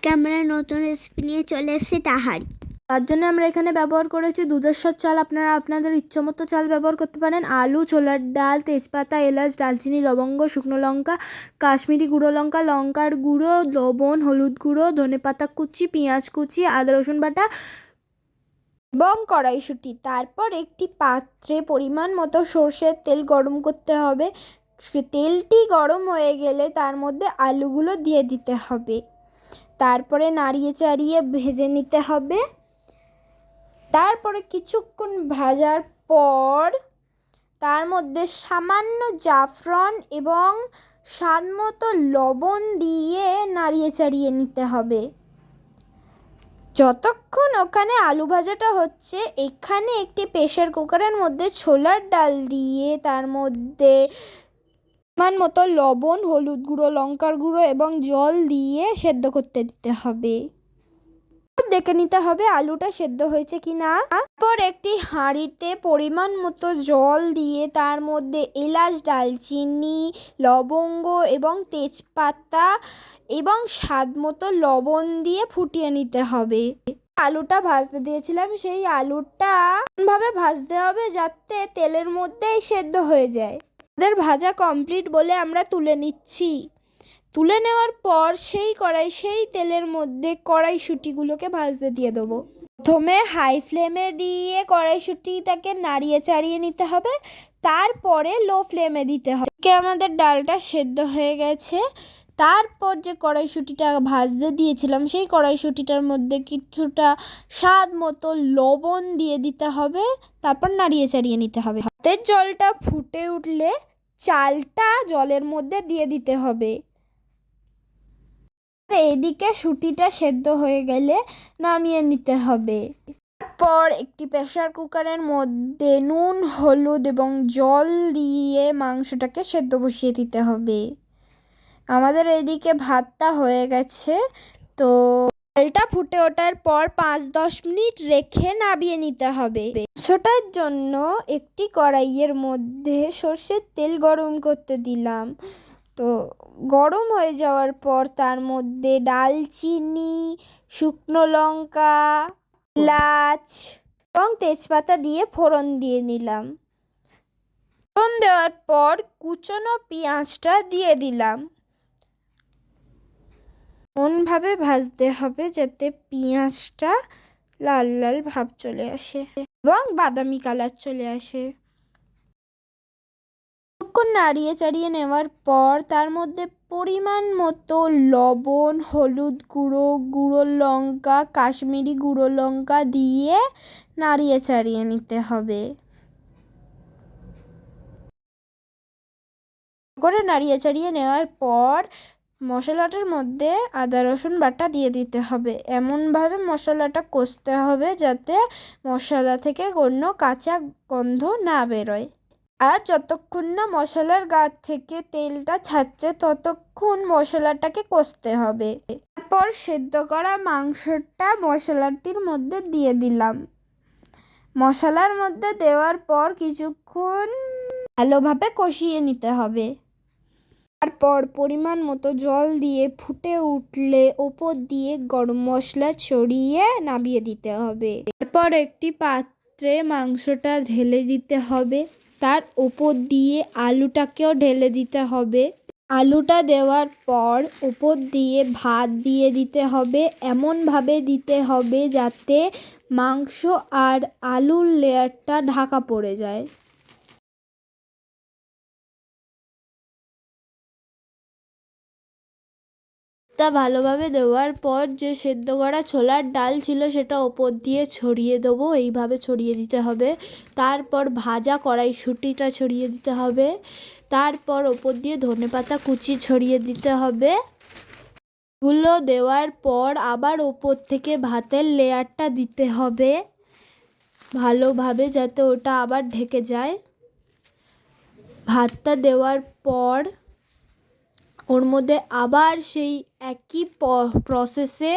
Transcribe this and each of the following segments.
আজকে আমরা নতুন রেসিপি নিয়ে চলে এসেছি তাহারি। তার জন্য আমরা এখানে ব্যবহার করেছি দুধেশ্বর চাল। আপনারা আপনাদের ইচ্ছামতো চাল ব্যবহার করতে পারেন। আলু, ছোলার ডাল, তেজপাতা, এলাচ, দালচিনি, লবঙ্গ, শুকনো লঙ্কা, কাশ্মীরি গুঁড়ো লঙ্কা, লঙ্কার গুঁড়ো, লবণ, হলুদ গুঁড়ো, ধনেপাতা কুচি, পেঁয়াজ কুচি, আদা রসুন বাটা এবং কড়াইশুঁটি। তারপর একটি পাত্রে পরিমাণ মতো সর্ষের তেল গরম করতে হবে। তেলটি গরম হয়ে গেলে তার মধ্যে আলুগুলো দিয়ে দিতে হবে। তারপরে নাড়িয়ে চাড়িয়ে ভেজে নিতে হবে। তারপরে কিছুক্ষণ ভাজার পর তার মধ্যে সামান্য জাফরান এবং স্বাদ মতো লবণ দিয়ে নাড়িয়ে চাড়িয়ে নিতে হবে। যতক্ষণ ওখানে আলু ভাজাটা হচ্ছে, এখানে একটি প্রেসার কুকারের মধ্যে ছোলার ডাল দিয়ে তার মধ্যে পরিমাণ মতো লবণ, হলুদ গুঁড়ো, লঙ্কার গুঁড়ো এবং জল দিয়ে সেদ্ধ করতে দিতে হবে। দেখে নিতে হবে আলুটা সেদ্ধ হয়েছে কি না। তারপর একটি হাঁড়িতে পরিমাণ মতো জল দিয়ে তার মধ্যে এলাচ, দালচিনি, লবঙ্গ এবং তেজপাতা এবং স্বাদ মতো লবণ দিয়ে ফুটিয়ে নিতে হবে। আলুটা ভাজতে দিয়েছিলাম, সেই আলুটা এমনভাবে ভাজতে হবে যাতে তেলের মধ্যেই সেদ্ধ হয়ে যায়। আমাদের ভাজা কমপ্লিট বলে আমরা তুলে নিচ্ছি। তুলে নেওয়ার পর সেই তেলের মধ্যে কড়াইশুঁটিগুলোকে ভাজতে দিয়ে দেবো। প্রথমে হাই ফ্লেমে দিয়ে কড়াইশুঁটিটাকে নাড়িয়ে চাড়িয়ে নিতে হবে, তারপরে লো ফ্লেমে দিতে হবে। আমাদের ডালটা সেদ্ধ হয়ে গেছে। তারপর যে কড়াইশুঁটিটা ভাজতে দিয়েছিলাম, সেই কড়াইশুঁটিটার মধ্যে কিছুটা স্বাদ মতো লবণ দিয়ে দিতে হবে। তারপর নাড়িয়ে চাড়িয়ে নিতে হবে। ভাতের জলটা ফুটে উঠলে চালটা জলের মধ্যে দিয়ে দিতে হবে। এদিকে শুঁটিটা সেদ্ধ হয়ে গেলে নামিয়ে নিতে হবে। তারপর একটি প্রেসার কুকারের মধ্যে নুন, হলুদ এবং জল দিয়ে মাংসটাকে সেদ্ধ বসিয়ে দিতে হবে। আমাদের এদিকে ভাতটা হয়ে গেছে। তো ডালটা ফুটে ওঠার পর 5-10 মিনিট রেখে নামিয়ে নিতে হবে। মাংসটার জন্য একটি কড়াইয়ের মধ্যে সর্ষের তেল গরম করতে দিলাম। তো গরম হয়ে যাওয়ার পর তার মধ্যে দালচিনি, শুকনো লঙ্কা, এলাচ এবং তেজপাতা দিয়ে ফোড়ন দিয়ে নিলাম। ফোড়ন দেওয়ার পর কুচনো পেঁয়াজটা দিয়ে দিলাম। এমনভাবে ভাজতে হবে যাতে পেঁয়াজটা লাল লাল ভাব চলে আসে এবং বাদামি কালার চলে আসে। নাড়িয়ে চাড়িয়ে নেওয়ার পর তার মধ্যে পরিমাণ মতো লবণ, হলুদ গুঁড়ো, গুঁড়ো লঙ্কা, কাশ্মীরি গুঁড়ো লঙ্কা দিয়ে নাড়িয়ে চাড়িয়ে নিতে হবে। নাড়িয়ে চাড়িয়ে নেওয়ার পর মশলাটার মধ্যে আদা রসুন বাটা দিয়ে দিতে হবে। এমনভাবে মশলাটা কষতে হবে যাতে মশলা থেকে কোনো কাঁচা গন্ধ না বেরোয়। আর যতক্ষণ না মশলার গা থেকে তেলটা ছাড়ছে ততক্ষণ মশলাটাকে কষতে হবে। তারপর সেদ্ধ করা মাংসটা মশলাটির মধ্যে দিয়ে দিলাম। মশলার মধ্যে দেওয়ার পর কিছুক্ষণ ভালোভাবে কষিয়ে নিতে হবে। তারপর পরিমাণ মতো জল দিয়ে ফুটে উঠলে ওপর দিয়ে গরম মশলা ছড়িয়ে নামিয়ে দিতে হবে। তারপর একটি পাত্রে মাংসটা ঢেলে দিতে হবে। তার ওপর দিয়ে আলুটাকেও ঢেলে দিতে হবে। আলুটা দেওয়ার পর ওপর দিয়ে ভাত দিয়ে দিতে হবে। এমনভাবে দিতে হবে যাতে মাংস আর আলুর লেয়ারটা ঢাকা পড়ে যায়। তা ভালোভাবে দেওয়ার পর যে সেদ্ধ করা ছোলার ডাল ছিল সেটা ওপর দিয়ে ছড়িয়ে দেবো। এইভাবে ছড়িয়ে দিতে হবে। তারপর ভাজা কড়াইশুঁটিটা ছড়িয়ে দিতে হবে। তারপর ওপর দিয়ে ধনেপাতা কুচি ছড়িয়ে দিতে হবে। এগুলো দেওয়ার পর আবার ওপর থেকে ভাতের লেয়ারটা দিতে হবে ভালোভাবে, যাতে ওটা আবার ঢেকে যায়। ভাতটা দেওয়ার পর ওর মধ্যে আবার সেই একই প্রসেসে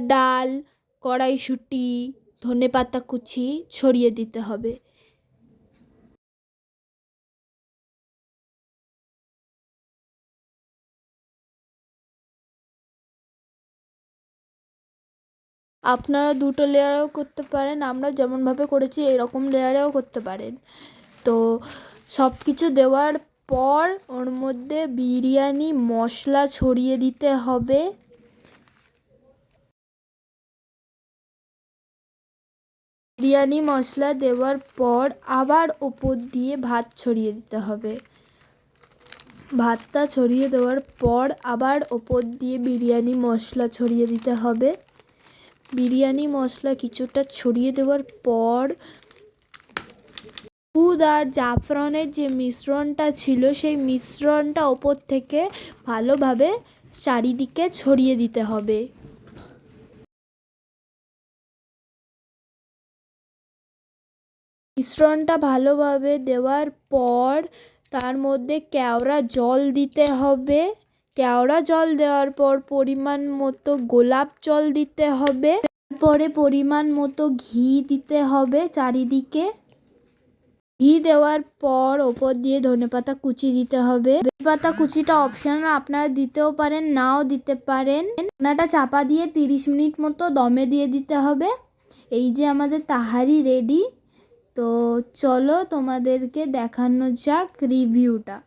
ডাল, কড়াইশুঁটি, ধনেপাতা কুচি ছড়িয়ে দিতে হবে। আপনারা দুটো লেয়ারেও করতে পারেন, আমরা যেমনভাবে করেছি এরকম লেয়ারেও করতে পারেন। তো সব কিছু দেওয়ার পর ওর মধ্যে বিরিয়ানি মশলা ছড়িয়ে দিতে হবে। বিরিয়ানি মশলা দেওয়ার পর আবার ওপর দিয়ে ভাত ছড়িয়ে দিতে হবে। ভাতটা ছড়িয়ে দেওয়ার পর আবার ওপর দিয়ে বিরিয়ানি মশলা ছড়িয়ে দিতে হবে। বিরিয়ানি মশলা কিছুটা ছড়িয়ে দেওয়ার পর দুধ আর জাফরানের যে মিশ্রণটা ছিল সেই মিশ্রণটা ওপর থেকে ভালোভাবে চারিদিকে ছড়িয়ে দিতে হবে। মিশ্রণটা ভালোভাবে দেওয়ার পর তার মধ্যে কেওড়া জল দিতে হবে। কেওড়া জল দেওয়ার পর পরিমাণ মতো গোলাপ জল দিতে হবে। তারপরে পরিমাণ মতো ঘি দিতে হবে চারিদিকে। ঘি দেওয়ার পর ওপর দিয়ে ধনেপাতা কুচি দিতে হবে। ধনেপাতা কুচিটা অপশনাল, আপনারা দিতেও পারেন নাও দিতে পারেন। ঢাকনাটা চাপা দিয়ে 30 মিনিট মতো দমে দিয়ে দিতে হবে। এই যে আমাদের তাহারি রেডি। তো চলো তোমাদেরকে দেখানো যাক রিভিউটা।